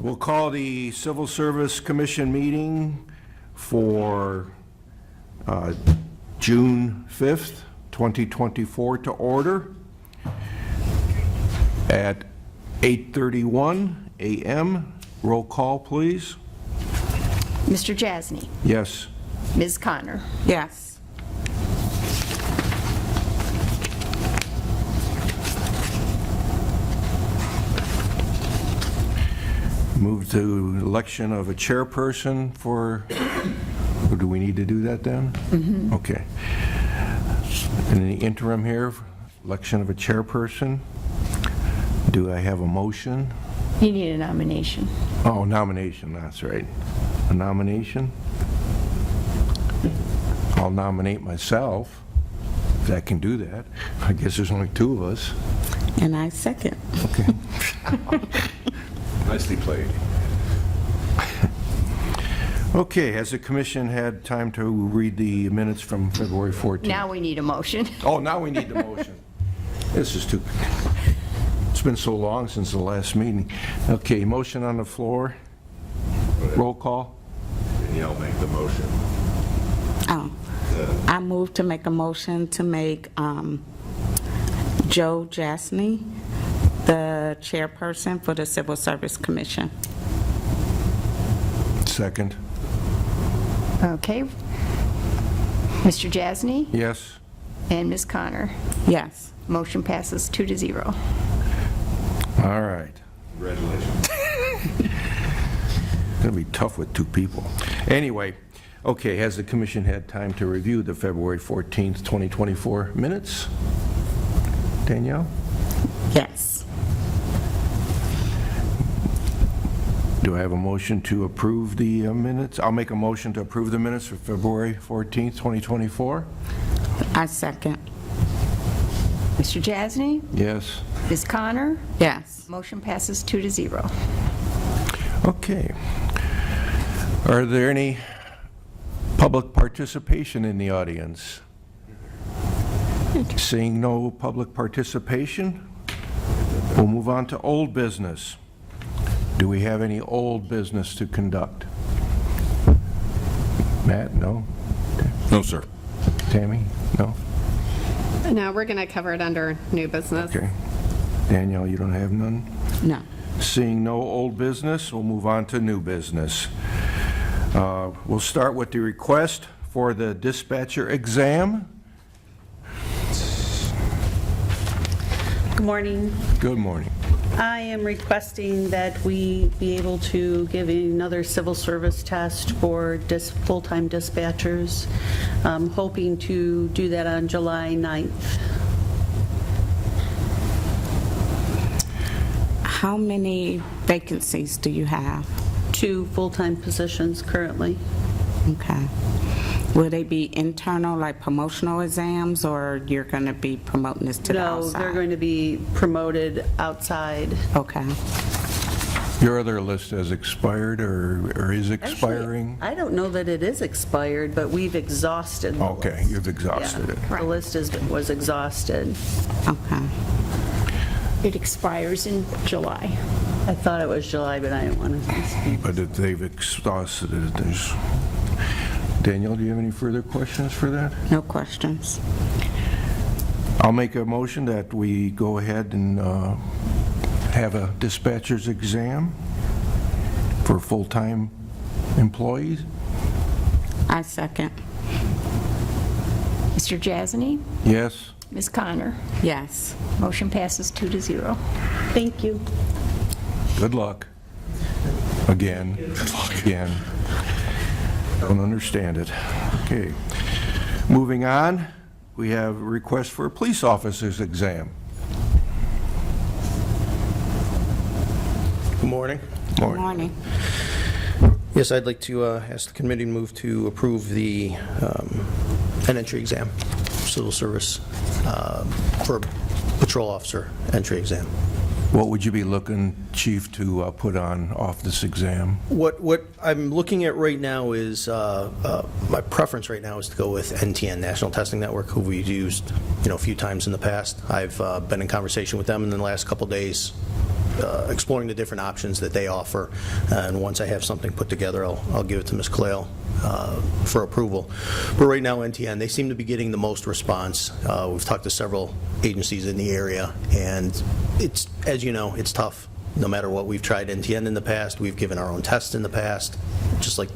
We'll call the Civil Service Commission meeting for June 5th, 2024 to order at 8:31 a.m. Roll call, please. Mr. Jasny. Yes. Ms. Connor. Yes. Move to election of a chairperson for, or do we need to do that then? Mm-hmm. Okay. In the interim here, election of a chairperson. Do I have a motion? You need a nomination. Oh, nomination, that's right. A nomination? I'll nominate myself, if I can do that. I guess there's only two of us. And I second. Okay. Nicely played. Okay, has the commission had time to read the minutes from February 14th? Now we need a motion. Oh, now we need the motion. This is too, it's been so long since the last meeting. Okay, motion on the floor. Roll call. Danielle, make the motion. Oh, I move to make a motion to make Joe Jasny the chairperson for the Civil Service Commission. Second. Okay. Mr. Jasny Yes. and Ms. Connor. Yes. Motion passes 2-0. All right. Congratulations. It's going to be tough with two people. Anyway, okay, has the commission had time to review the February 14th, 2024 minutes? Danielle? Yes. Do I have a motion to approve the minutes? I'll make a motion to approve the minutes for February 14th, 2024. I second. Mr. Jasny, Yes. Ms. Connor. Yes. Motion passes 2-0. Okay. Are there any public participation in the audience? Seeing no public participation, we'll move on to old business. Do we have any old business to conduct? Matt, no? No, sir. Tammy, no? No, we're going to cover it under new business. Okay. Danielle, you don't have none? No. Seeing no old business, we'll move on to new business. We'll start with the request for the dispatcher exam. Good morning. Good morning. I am requesting that we be able to give another civil service test for full-time dispatchers. I'm hoping to do that on July 9th. How many vacancies do you have? 2 full-time positions currently. Okay. Will they be internal, like promotional exams, or you're going to be promoting this to the No, outside? they're going to be promoted outside. Okay. Your other list has expired or is expiring? Actually, I don't know that it is expired, but we've exhausted the Okay, list. you've exhausted it. The list was exhausted. Okay. It expires in July. I thought it was July, but I didn't want to speak. But if they've exhausted it, there's... Danielle, do you have any further questions for that? No questions. I'll make a motion that we go ahead and have a dispatcher's exam for full-time employees. I second. Mr. Jasny, Yes? Ms. Connor. Yes. Motion passes 2-0. Thank you. Good luck. Again. Again. Don't understand it. Okay. Moving on, we have a request for a police officer's exam. Good morning. Good morning. Yes, I'd like to ask the committee to move to approve the an entry exam, civil service, for patrol officer entry exam. What would you be looking, Chief, to put on off this exam? What I'm looking at right now is, my preference right now is to go with NTN, National Testing Network, who we've used, a few times in the past. I've been in conversation with them in the last couple days exploring the different options that they offer, and once I have something put together, I'll give it to Ms. Clayle for approval. But right now, NTN, they seem to be getting the most response. We've talked to several agencies in the area, and it's, as you know, it's tough. No matter what, we've tried NTN in the past, we've given our own tests in the past, just like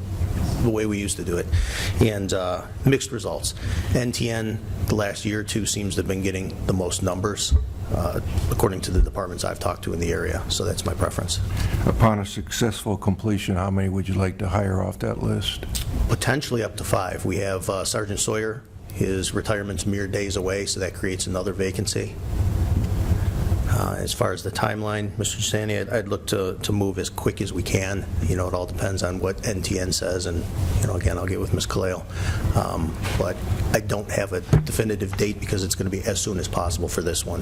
the way we used to do it, and mixed results. NTN, the last year or two, seems to have been getting the most numbers, according to the departments I've talked to in the area, so that's my preference. Upon a successful completion, how many would you like to hire off that list? Potentially up to 5. We have Sergeant Sawyer. His retirement's mere days away, so that creates another vacancy. As far as the timeline, Mr. Giussani, I'd look to move as quick as we can. It all depends on what NTN says, and, again, I'll get with Ms. Kalale. But I don't have a definitive date because it's going to be as soon as possible for this one.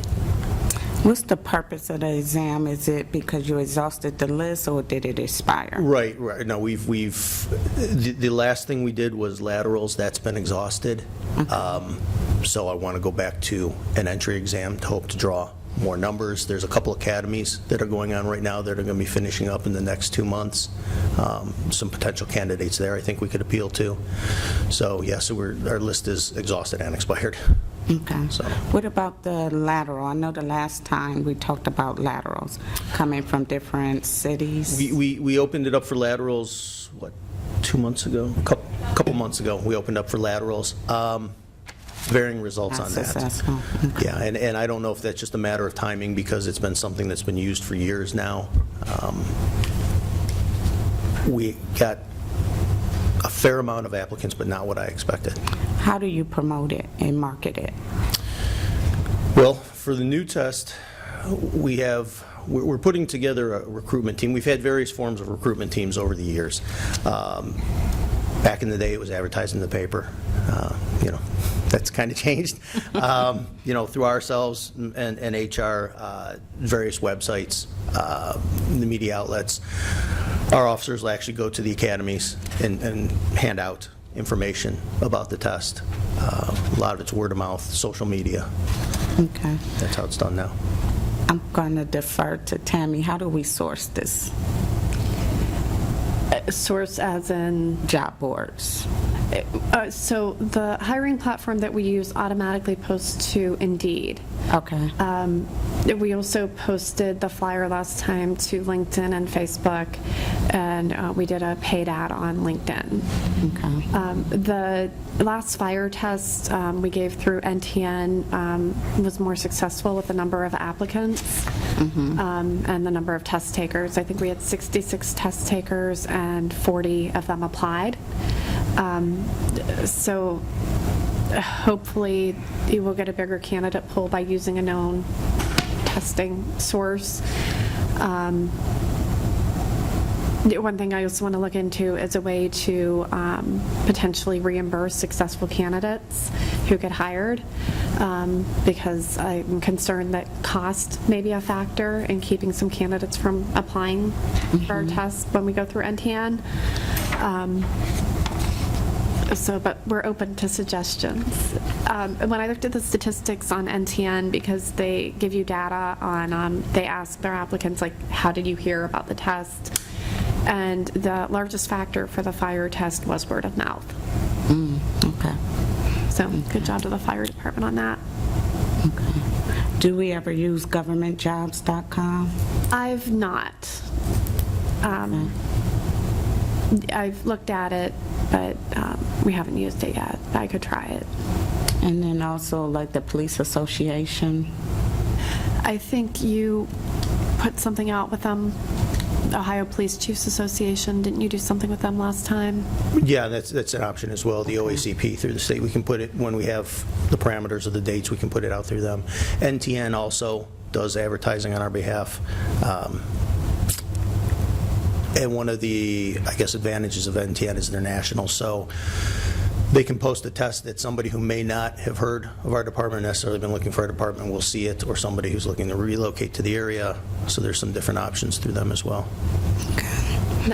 What's the purpose of the exam? Is it because you exhausted the list, or did it expire? Right. No, the last thing we did was laterals. That's been exhausted. So I want to go back to an entry exam to hope to draw more numbers. There's a couple academies that are going on right now that are going to be finishing up in the next 2 months. Some potential candidates there I think we could appeal to. So, yeah, so our list is exhausted and expired. Okay. So. What about the lateral? I know the last time we talked about laterals coming from different cities. We opened it up for laterals, 2 months ago? A couple months ago, we opened up for laterals. Varying results on that. Successful. Okay. Yeah, and I don't know if that's just a matter of timing because it's been something that's been used for years now. We got a fair amount of applicants, but not what I expected. How do you promote it and market it? Well, for the new test, we're putting together a recruitment team. We've had various forms of recruitment teams over the years. Back in the day, it was advertised in the paper. That's kind of changed. Through ourselves and HR, various websites, the media outlets. Our officers will actually go to the academies and hand out information about the test. A lot of it's word of mouth, social media. Okay. That's how it's done now. I'm going to defer to Tammy. How do we source this? Source as in? Job boards. So the hiring platform that we use automatically posts to Indeed. Okay. We also posted the flyer last time to LinkedIn and Facebook, and we did a paid ad on LinkedIn. Okay. The last fire test we gave through NTN was more successful with the number of applicants and the number of test takers. I think we had 66 test takers and 40 of them applied. So hopefully you will get a bigger candidate pool by using a known testing source. One thing I also want to look into is a way to potentially reimburse successful candidates who get hired, because I'm concerned that cost may be a factor in keeping some candidates from applying for our tests when we go through NTN. But we're open to suggestions. When I looked at the statistics on NTN, because they give you data on, they ask their applicants, like, how did you hear about the test? And the largest factor for the fire test was word of mouth. Okay. So good job to the fire department on that. Okay. Do we ever use governmentjobs.com? I've not. I've looked at it, but we haven't used it yet. I could try it. And then also like the police association? I think you put something out with them, Ohio Police Chiefs Association. Didn't you do something with them last time? Yeah, that's an option as well. The OACP through the state, we can put it when we have the parameters of the dates. We can put it out through them. NTN also does advertising on our behalf. And one of the, I guess, advantages of NTN is they're national, so they can post a test that somebody who may not have heard of our department, necessarily been looking for our department, will see it, or somebody who's looking to relocate to the area. So there's some different options through them as well.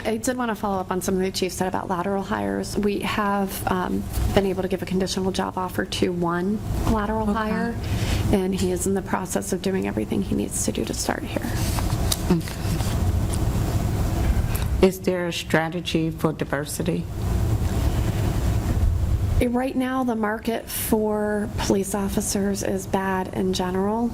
I did want to follow up on something the chief said about lateral hires. We have been able to give a conditional job offer to one lateral hire, and he is in the process of doing everything he needs to do to start here. Is there a strategy for diversity? Right now, the market for police officers is bad in general.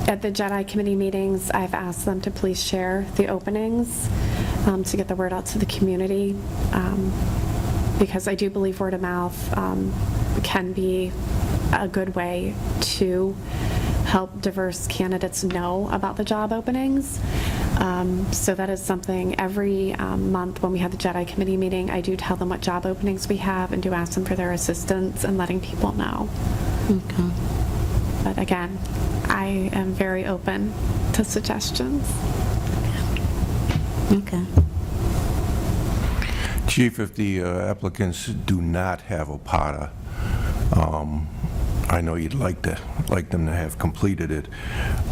At the Jedi Committee meetings, I've asked them to please share the openings to get the word out to the community, because I do believe word of mouth can be a good way to help diverse candidates know about the job openings. So that is something every month when we have the Jedi Committee meeting, I do tell them what job openings we have and do ask them for their assistance in letting people know. Okay. But again, I am very open to suggestions. Okay. Chief, if the applicants do not have a PATA, I know you'd like them to have completed it.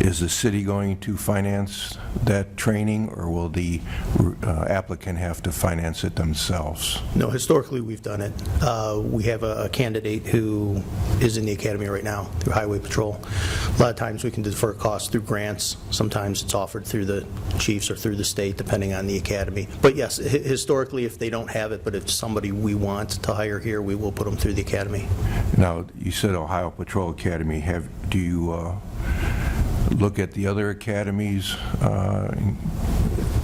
Is the city going to finance that training, or will the applicant have to finance it themselves? No, historically, we've done it. We have a candidate who is in the academy right now through Highway Patrol. A lot of times, we can defer costs through grants. Sometimes it's offered through the chiefs or through the state, depending on the academy. But yes, historically, if they don't have it, but if somebody we want to hire here, we will put them through the academy. Now, you said Ohio Patrol Academy. Do you look at the other academies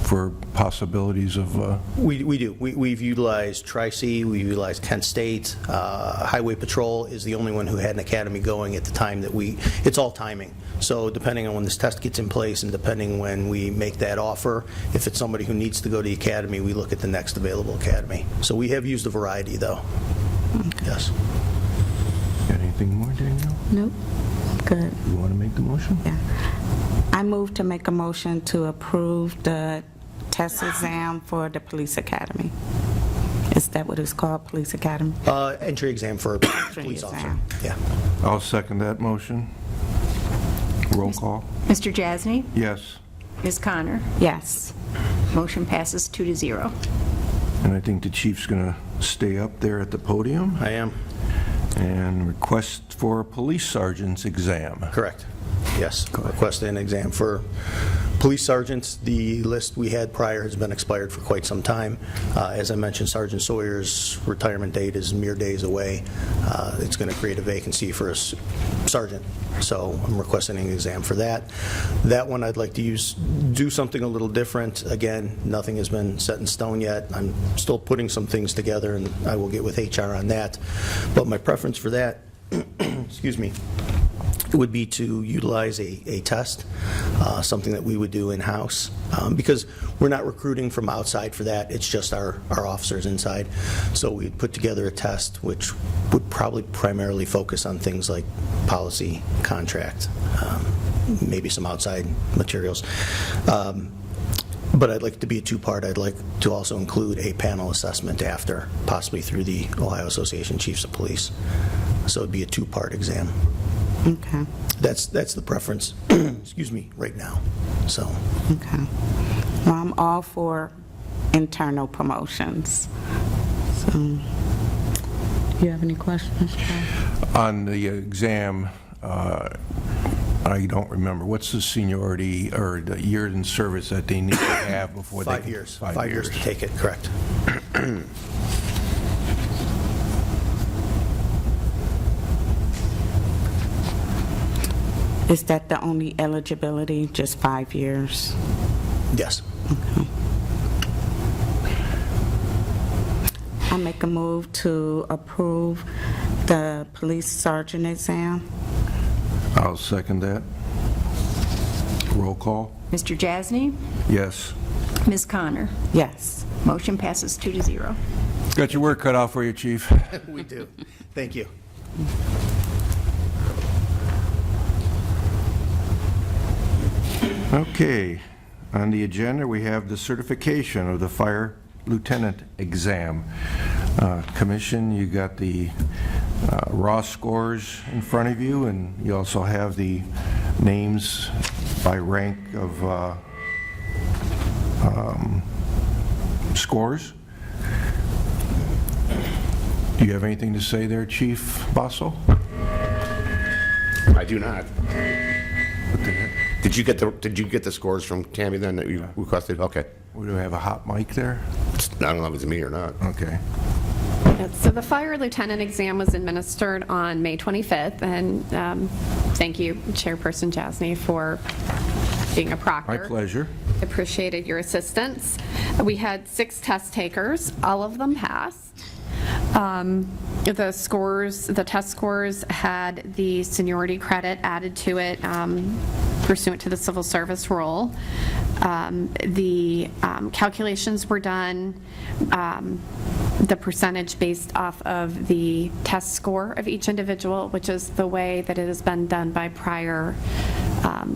for possibilities of? We do. We've utilized Tri-C, we've utilized Kent State. Highway Patrol is the only one who had an academy going at the time that it's all timing. So depending on when this test gets in place and depending when we make that offer, if it's somebody who needs to go to the academy, we look at the next available academy. So we have used a variety, though. Yes. Got anything more, Danielle? Nope. Good. You want to make the motion? Yeah. I move to make a motion to approve the test exam for the police academy. Is that what it's called, police academy? Entry exam for police officer. exam. Yeah. I'll second that motion. Roll call. Mr. Jasny? Yes. Ms. Connor? Yes. Motion passes 2-0. And I think the chief's going to stay up there at the podium I am. and request for a police sergeant's exam. Correct. Yes. Request an exam for police sergeants. The list we had prior has been expired for quite some time. As I mentioned, Sergeant Sawyer's retirement date is mere days away. It's going to create a vacancy for a sergeant. So I'm requesting an exam for that. That one I'd like to do something a little different. Again, nothing has been set in stone yet. I'm still putting some things together, and I will get with HR on that. But my preference for that, excuse me, would be to utilize a test, something that we would do in-house, because we're not recruiting from outside for that. It's just our officers inside. So we'd put together a test which would probably primarily focus on things like policy, contract, maybe some outside materials. But I'd like it to be a two-part. I'd like to also include a panel assessment after, possibly through the Ohio Association of Chiefs of Police. So it'd be a two-part exam. Okay. That's the preference, excuse me, right now. So, Okay. Well, I'm all for internal promotions. So, do you have any questions, Joe? On the exam, I don't remember. What's the seniority or the years in service that they need to have before they 5 can? years. 5 years to take it, correct. Is that the only eligibility, just 5 years? Yes. I make a move to approve the police sergeant exam. I'll second that. Roll call. Mr. Jasny? Yes. Ms. Connor? Yes. Motion passes 2-0. Got your work cut out for you, Chief. We do. Thank you. Okay, on the agenda, we have the certification of the fire lieutenant exam. Commission, you got the raw scores in front of you, and you also have the names by rank of scores. Do you have anything to say there, Chief Bossel? I do not. What the heck? Did you get the scores from Tammy then that you requested? Okay. Do we have a hot mic there? I don't know if it's me or not. Okay. So the fire lieutenant exam was administered on May 25th, and thank you, Chairperson Jasny, for being a proctor. My pleasure. Appreciated your assistance. We had 6 test takers. All of them passed. The test scores had the seniority credit added to it pursuant to the civil service rule. The calculations were done, the percentage based off of the test score of each individual, which is the way that it has been done by prior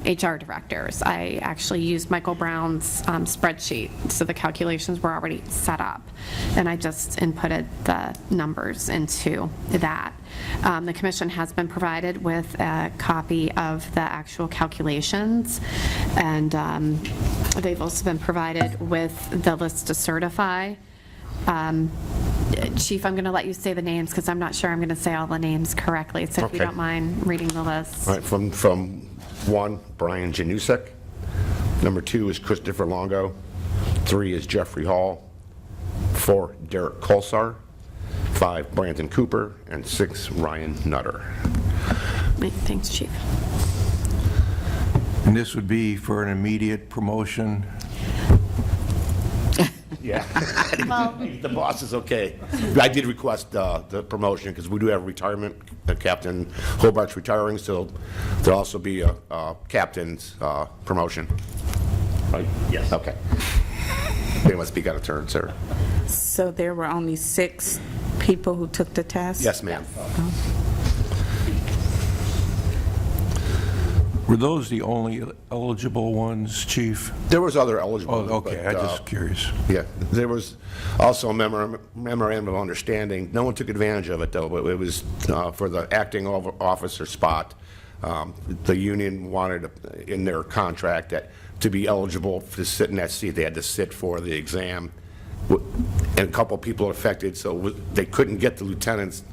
HR directors. I actually used Michael Brown's spreadsheet, so the calculations were already set up, and I just inputted the numbers into that. The commission has been provided with a copy of the actual calculations, and they've also been provided with the list to certify. Chief, I'm going to let you say the names because I'm not sure I'm going to say all the names correctly, so if you Okay. don't mind reading the list. All right, from 1, Brian Janusek. Number 2 is Christopher Longo. 3 is Jeffrey Hall. 4, Derek Colsar. 5, Brandon Cooper. And 6, Ryan Nutter. Thanks, Chief. And this would be for an immediate promotion? Yeah. The boss is okay. I did request the promotion because we do have retirement. Captain Hobart's retiring, so there'll also be a captain's promotion. Right? Yes. Okay. They must speak out of turn, sir. So there were only 6 people who took the test? Yes, ma'am. Were those the only eligible ones, Chief? There was other eligible. Oh, okay, I'm just curious. Yeah, there was also a memorandum of understanding. No one took advantage of it, though, but it was for the acting officer spot. The union wanted in their contract that to be eligible to sit in that seat, they had to sit for the exam. And a couple people affected, so they couldn't get the lieutenant's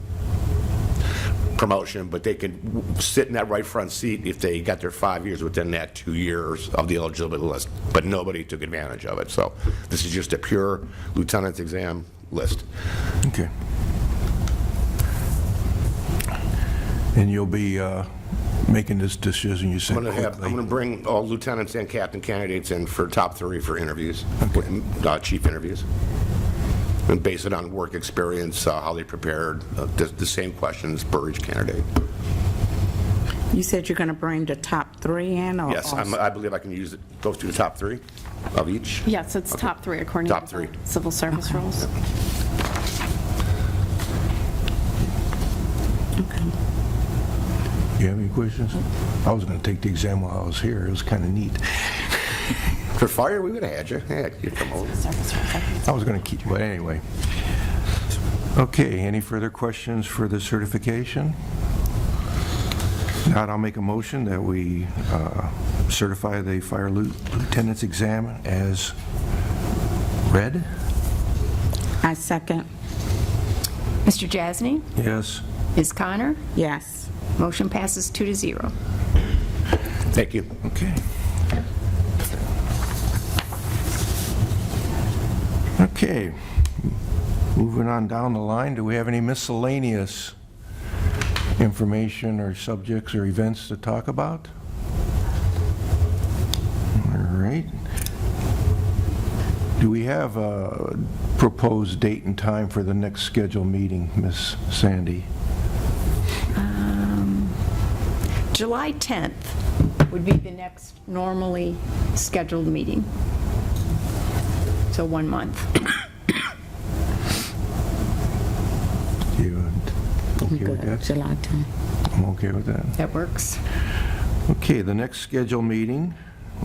promotion, but they could sit in that right front seat if they got their 5 years within that 2 years of the eligibility list, but nobody took advantage of it. So this is just a pure lieutenant's exam list. Okay. And you'll be making this decision, you said, I'm going quickly? to bring all lieutenants and captain candidates in for top 3 for interviews, chief interviews. And base it on work experience, how they prepared, the same questions per each candidate. You said you're going to bring the top 3 in? Or Yes, also- I believe I can use those to the top 3 of each. Yes, it's top 3 according Top to 3. the civil service rules. You have any questions? I was going to take the exam while I was here. It was kind of neat. For fire, we would have had you. Yeah, you come over. I was going to keep, but anyway. Okay, any further questions for the certification? Not, I'll make a motion that we certify the fire lieutenant's exam as read. I second. Mr. Jasny? Yes. Ms. Connor? Yes. Motion passes 2-0. Thank you. Okay. Okay, moving on down the line, do we have any miscellaneous information or subjects or events to talk about? All right. Do we have a proposed date and time for the next scheduled meeting, Miss Sandy? July 10th would be the next normally scheduled meeting. So 1 month. You okay with Good. that? July 10th. I'm okay with that. That works. Okay, the next scheduled meeting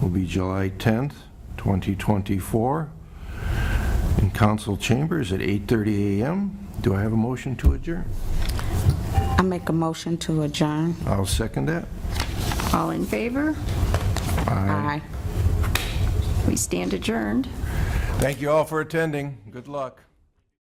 will be July 10th, 2024, in council chambers at 8:30 a.m. Do I have a motion to adjourn? I make a motion to adjourn. I'll second that. All in favor? Aye. We stand adjourned. Thank you all for attending. Good luck.